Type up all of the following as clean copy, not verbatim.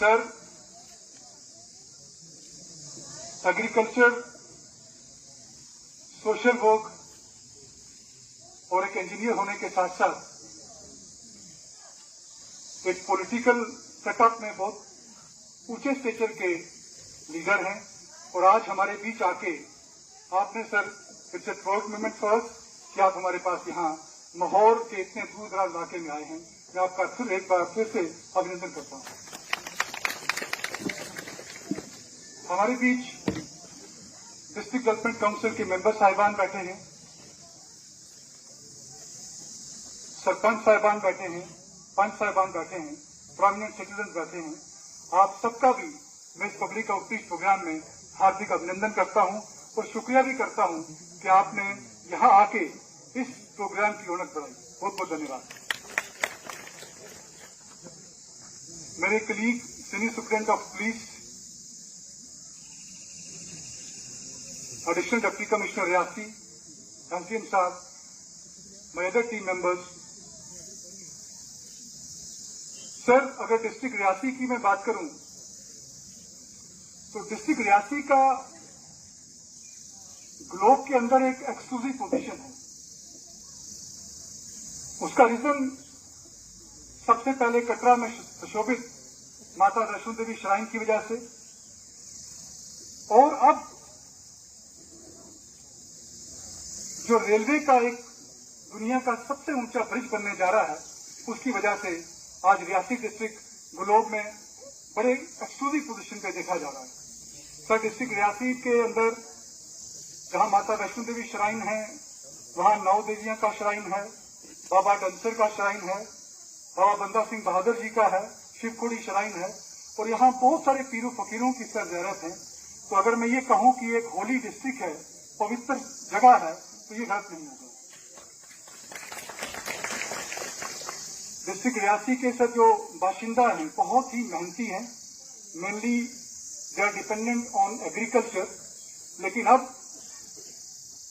Sir, agriculture, social work और एक engineer होने के साथ साथ एक पॉलिटिकल सेटअप में बहुत ऊंचे स्टेचर के लीडर हैं और आज हमारे बीच आके आपने sir it's a proud moment for us कि आप हमारे पास यहाँ माहौर के इतने दूर दराज इलाके में आए हैं। मैं आपका एक बार फिर से अभिनंदन करता हूँ। हमारे बीच डिस्ट्रिक्ट डेवलपमेंट काउंसिल के मेंबर साहिबान बैठे हैं, सरपंच साहिबान बैठे हैं, पंच साहिबान बैठे हैं, प्रोमिनेंट सिटीजन बैठे हैं। आप सबका भी मैं इस पब्लिक आउटरीच प्रोग्राम में हार्दिक अभिनंदन करता हूं और शुक्रिया भी करता हूं कि आपने यहां आके इस प्रोग्राम की रौनक बढ़ाई। बहुत बहुत धन्यवाद। मेरे colleague senior superintendent of police, additional deputy commissioner Reasi, SDM साहब, my other team members. Sir, अगर डिस्ट्रिक्ट रियासी की मैं बात करूं तो डिस्ट्रिक्ट रियासी का ग्लोब के अंदर एक एक्सक्लूसिव पोजीशन है। उसका रीजन सबसे पहले कटरा में सुशोभित माता वैष्णो देवी श्राइन की वजह से, और अब जो रेलवे का एक दुनिया का सबसे ऊंचा ब्रिज बनने जा रहा है, उसकी वजह से आज रियासी डिस्ट्रिक्ट ग्लोब में बड़े एक्सक्लूसिव पोजीशन पे देखा जा रहा है। सर, डिस्ट्रिक्ट रियासी के अंदर जहां माता वैष्णो देवी श्राइन है, वहां 9 देवियां का श्राइन है, बाबा डंसर का श्राइन है, बाबा बंदा सिंह बहादुर जी का है, शिवखोड़ी श्राइन है, और यहाँ बहुत सारे पीरों फकीरों की सर ज़ियारत है। तो अगर मैं ये कहूं कि एक होली डिस्ट्रिक्ट है, पवित्र जगह है, तो ये गलत नहीं होगा। डिस्ट्रिक्ट रियासी के सर जो बाशिंदा हैं बहुत ही मेहनती हैं, mainly they are dependent on agriculture. लेकिन अब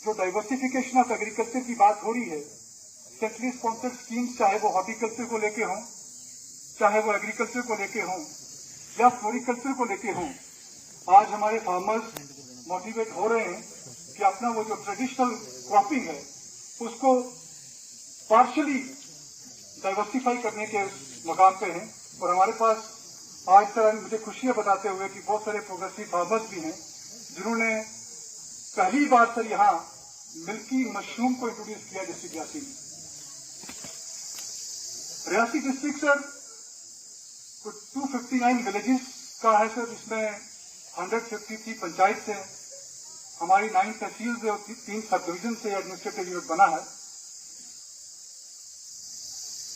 जो डाइवर्सिफिकेशन ऑफ एग्रीकल्चर की बात हो रही है, सेंट्रली स्पॉन्सर्ड स्कीम्स, चाहे वो हॉर्टिकल्चर को लेके हों, चाहे वो एग्रीकल्चर को लेके हों या फ्लोरिकल्चर को लेके हों, आज हमारे फार्मर्स मोटिवेट हो रहे हैं कि अपना वो जो ट्रेडिशनल क्रॉपिंग है उसको पार्शियली डाइवर्सिफाई करने के मकाम पे हैं। और हमारे पास आज सर मुझे खुशियां बताते हुए कि बहुत सारे प्रोग्रेसिव फार्मर्स भी हैं जिन्होंने पहली बार सर यहाँ मिल्की मशरूम को इंट्रोड्यूस किया डिस्ट्रिक्ट रियासी में। रियासी डिस्ट्रिक्ट सर 259 विलेजेस का है सर, जिसमें 153 पंचायत से, हमारी 9 तहसील से और 3 सब डिवीजन से एडमिनिस्ट्रेटिव यूनिट बना है।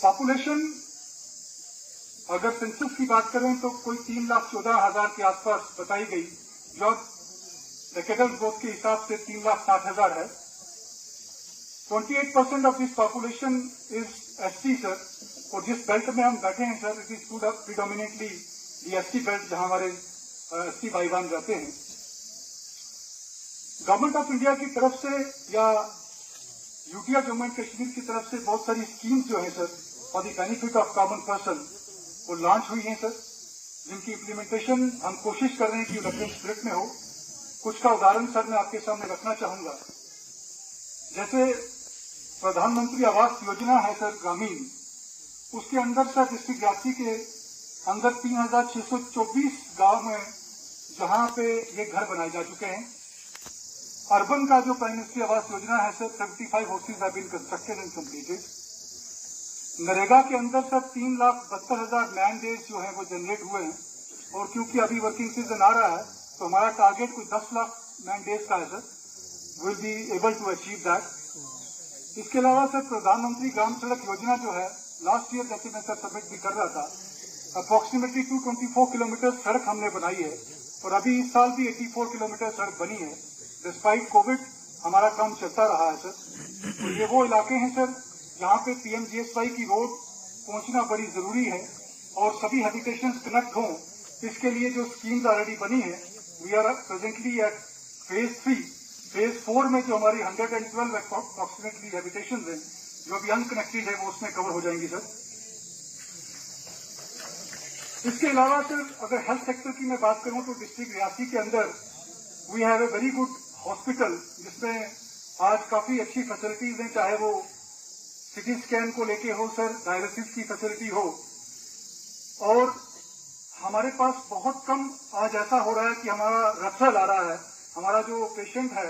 पॉपुलेशन अगर सेंसस की बात करें तो कोई 3,14,000 के आसपास बताई गई, जो डेकेडल ग्रोथ के हिसाब से 3,60,000 है। 28% of this population is ST sir, और जिस बेल्ट में हम बैठे हैं sir, it is predominantly the ST belt, जहां हमारे एसटी भाई बहन रहते हैं। गवर्नमेंट ऑफ इंडिया की तरफ से या यूटीआर जम्मू एंड कश्मीर की तरफ से बहुत सारी स्कीम्स जो है sir for the benefit of common person वो लॉन्च हुई हैं सर, जिनकी इम्प्लीमेंटेशन हम कोशिश कर रहे हैं कि यूरोपियन स्पिरिट में हो। कुछ का उदाहरण सर मैं आपके सामने रखना चाहूंगा। जैसे प्रधानमंत्री आवास योजना है सर ग्रामीण, उसके अंदर सर डिस्ट्रिक्ट रियासी के अंदर 3,624 गांव में जहां पे ये घर बनाए जा चुके हैं। अर्बन का जो प्राइम मिनिस्टर आवास योजना है sir 75 houses have been constructed and completed. NREGA के अंदर सर 3,72,000 मैन डेज जो है वो जनरेट हुए हैं, और क्योंकि अभी वर्किंग सीजन आ रहा है तो हमारा टारगेट कोई 10 लाख मैन डेज का है sir, will be able to achieve that. इसके अलावा सर प्रधानमंत्री ग्राम सड़क योजना जो है लास्ट ईयर जैसे मैं सर सबमिट भी कर रहा था, अप्रोक्सीमेटली 224 किलोमीटर सड़क हमने बनाई है, और अभी इस साल भी 84 किलोमीटर सड़क बनी है। डिस्पाइट कोविड हमारा काम चलता रहा है सर। और ये वो इलाके हैं सर जहाँ पे पीएमजीएसवाई की रोड पहुंचना बड़ी जरूरी है और सभी हैबिटेशन कनेक्ट हों। इसके लिए जो स्कीम्स ऑलरेडी बनी है, we are presently at phase 3। Phase 4 में जो हमारी 112 अप्रोक्सीमेटली हैबिटेशन है जो अभी अनकनेक्टेड है, वो उसमें कवर हो जाएंगी सर। इसके अलावा सर अगर हेल्थ सेक्टर की मैं बात करूं तो डिस्ट्रिक्ट रियासी के अंदर we have a very good hospital जिसमें आज काफी अच्छी फैसिलिटीज हैं, चाहे वो सिटी स्कैन को लेके हो सर, डायलिसिस की फैसिलिटी हो, और हमारे पास बहुत कम आज ऐसा हो रहा है कि हमारा रेफरल आ रहा है, हमारा जो पेशेंट है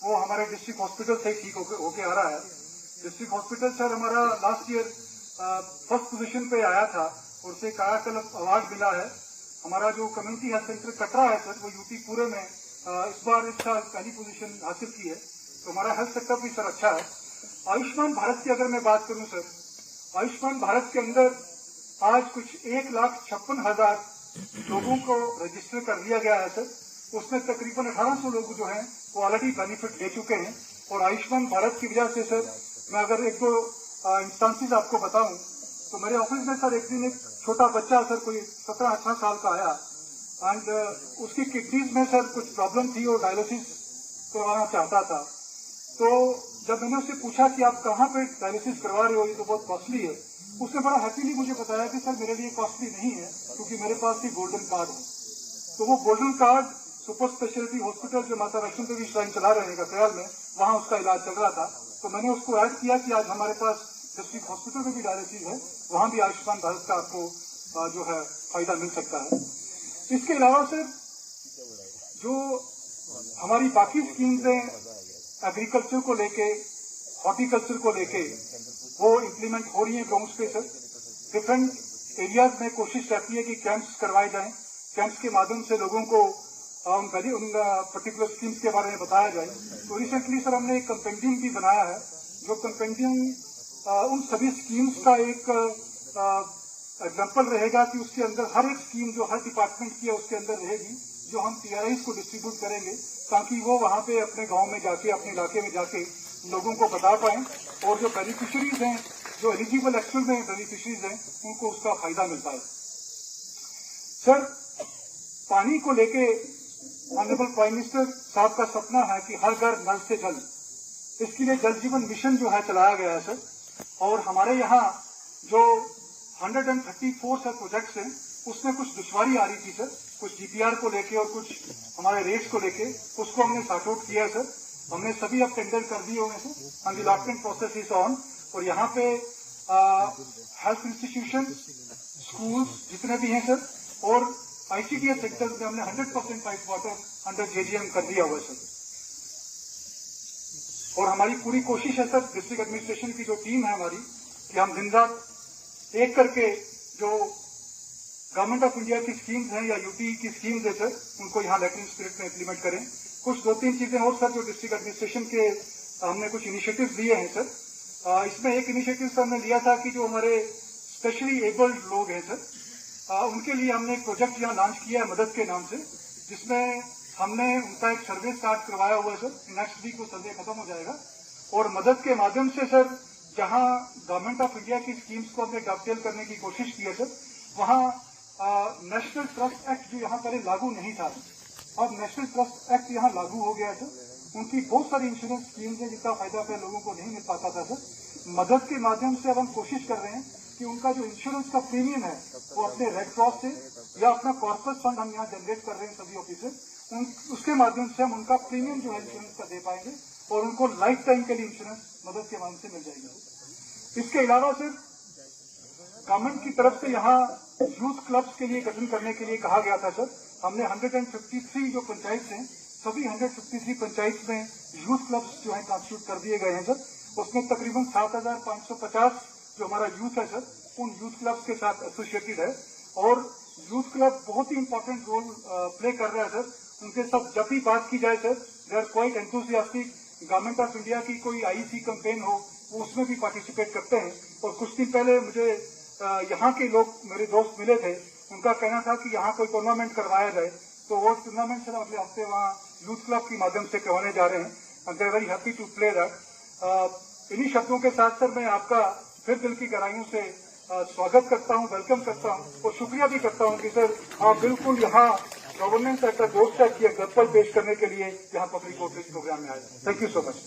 वो हमारे डिस्ट्रिक्ट हॉस्पिटल से ठीक होके आ रहा है। डिस्ट्रिक्ट हॉस्पिटल सर हमारा लास्ट ईयर फर्स्ट पोजीशन पे आया था और उसे कायाकल्प अवार्ड मिला है। हमारा जो कम्युनिटी हेल्थ सेंटर कटरा है सर वो यूपी पूरे में इस साल पहली पोजीशन हासिल की है, तो हमारा हेल्थ सेक्टर भी सर अच्छा है। आयुष्मान भारत की अगर मैं बात करूं सर, आयुष्मान भारत के अंदर आज कुछ 1,56,000 लोगों को रजिस्टर कर लिया गया है सर, उसमें तकरीबन 1800 लोग जो हैं वो ऑलरेडी बेनिफिट ले चुके हैं। और आयुष्मान भारत की वजह से सर मैं अगर एक दो इंस्टांसेस आपको बताऊं तो मेरे ऑफिस में सर एक दिन एक छोटा बच्चा सर कोई 17-18 साल का आया एंड उसकी किडनीज में सर कुछ प्रॉब्लम थी और डायलिसिस करवाना चाहता था। तो जब मैंने उससे पूछा कि आप कहाँ पे डायलिसिस करवा रहे हो, ये तो बहुत कॉस्टली है, उसने बड़ा हैप्पीली मुझे बताया कि सर मेरे लिए कॉस्टली नहीं है क्योंकि मेरे पास ही गोल्डन कार्ड है। तो वो golden card super speciality hospital जो माता वैष्णो देवी श्राइन चला रहे हैं ख्याल में, वहां उसका इलाज चल रहा था। तो मैंने उसको ऐड किया कि आज हमारे पास डिस्ट्रिक्ट हॉस्पिटल में भी डायलिसिस है, वहां भी आयुष्मान भारत का आपको जो है फायदा मिल सकता है। इसके अलावा सर जो हमारी बाकी स्कीम्स हैं एग्रीकल्चर को लेके, हॉर्टिकल्चर को लेके, वो इम्प्लीमेंट हो रही है गाँव पे सर। डिफरेंट एरियाज में कोशिश रहती है कि कैंप्स करवाए जाएं, कैंप्स के माध्यम से लोगों को उन पर्टिकुलर स्कीम्स के बारे में बताया जाए। तो रिसेंटली सर हमने एक कंपेंडियम भी बनाया है, जो कंपेंडियम उन सभी स्कीम्स का एक एग्जाम्पल रहेगा कि उसके अंदर हर एक स्कीम जो हर डिपार्टमेंट की है उसके अंदर रहेगी, जो हम टीआरआईज को डिस्ट्रीब्यूट करेंगे ताकि वो वहां पे अपने गांव में जाके, अपने इलाके में जाके लोगों को बता पाएं और जो बेनिफिशरीज हैं, जो एलिजिबल एक्चुअल में बेनिफिशरीज हैं, उनको उसका फायदा मिल पाए। सर पानी को लेके ऑनरेबल प्राइम मिनिस्टर साहब का सपना है कि हर घर नल से जल, इसके लिए जल जीवन मिशन जो है चलाया गया है सर। और हमारे यहाँ जो 134 सर प्रोजेक्ट्स हैं उसमें कुछ दुश्वारी आ रही थी सर, कुछ डीपीआर को लेके और कुछ हमारे रेट्स को लेके, उसको हमने सॉर्ट आउट किया सर। हमने सभी अब टेंडर कर दिए हुए sir and the allotment process is on. और यहाँ पे हेल्थ इंस्टीट्यूशन, स्कूल्स जितने भी हैं सर और आईसीडीएस सेक्टर में हमने 100% पाइप वाटर अंडर जेजीएम कर दिया हुआ सर। और हमारी पूरी कोशिश है सर, डिस्ट्रिक्ट एडमिनिस्ट्रेशन की जो टीम है हमारी, कि हम दिन रात एक करके जो गवर्नमेंट ऑफ इंडिया की स्कीम्स हैं या यूपी की स्कीम्स है सर, उनको यहाँ लेटरिन स्पिरिट में इम्प्लीमेंट करें। कुछ 2-3 चीजें और सर जो डिस्ट्रिक्ट एडमिनिस्ट्रेशन के हमने कुछ इनिशिएटिव लिए हैं सर। इसमें एक इनिशिएटिव सर हमने लिया था कि जो हमारे स्पेशली एबल्ड लोग हैं सर, उनके लिए हमने एक प्रोजेक्ट यहाँ लॉन्च किया है मदद के नाम से, जिसमें हमने उनका एक सर्वे स्टार्ट करवाया हुआ है सर। नेक्स्ट वीक वो सर्वे खत्म हो जाएगा और मदद के माध्यम से सर जहाँ गवर्नमेंट ऑफ इंडिया की स्कीम्स को हमने डबटेल करने की कोशिश की है सर, वहाँ नेशनल ट्रस्ट एक्ट जो यहाँ पहले लागू नहीं था, अब नेशनल ट्रस्ट एक्ट यहाँ लागू हो गया है सर। उनकी बहुत सारी इंश्योरेंस स्कीम्स है जिनका फायदा पहले लोगों को नहीं मिल पाता था सर। मदद के माध्यम से अब हम कोशिश कर रहे हैं कि उनका जो इंश्योरेंस का प्रीमियम है वो अपने रेड क्रॉस से या अपना कॉर्पोरेट फंड हम यहाँ जनरेट कर रहे हैं सभी ऑफिसर, उसके माध्यम से हम उनका प्रीमियम जो है इंश्योरेंस का दे पाएंगे और उनको लाइफ टाइम के लिए इंश्योरेंस मदद के माध्यम से मिल जाएगी। इसके अलावा सर गवर्नमेंट की तरफ से यहाँ यूथ क्लब्स के लिए गठन करने के लिए कहा गया था सर। हमने 153 जो पंचायत हैं, सभी 153 पंचायत में यूथ क्लब्स जो है कॉन्स्टिट्यूट कर दिए गए हैं सर। उसमें तकरीबन 7,550 जो हमारा यूथ है सर, उन यूथ क्लब्स के साथ एसोसिएटेड है और यूथ क्लब बहुत ही इंपॉर्टेंट रोल प्ले कर रहा है सर। उनके साथ जब भी बात की जाए sir, they are quite enthusiastic. Government of India की कोई आईसी कैंपेन हो वो उसमें भी पार्टिसिपेट करते हैं। और कुछ दिन पहले मुझे यहाँ के लोग मेरे दोस्त मिले थे, उनका कहना था कि यहाँ कोई टूर्नामेंट करवाया जाए, तो वो टूर्नामेंट सर अगले हफ्ते वहाँ यूथ क्लब के माध्यम से करवाने जा रहे हैं and they are very happy to play that. इन्हीं शब्दों के साथ सर मैं आपका फिर दिल की गहराइयों से स्वागत करता हूं, वेलकम करता हूं और शुक्रिया भी करता हूं कि सर आप बिल्कुल यहाँ गवर्नेंस एट द डोरस्टेप की एग्जाम्पल पेश करने के लिए यहाँ पब्लिक आउटरीच प्रोग्राम में आए। Thank you so much.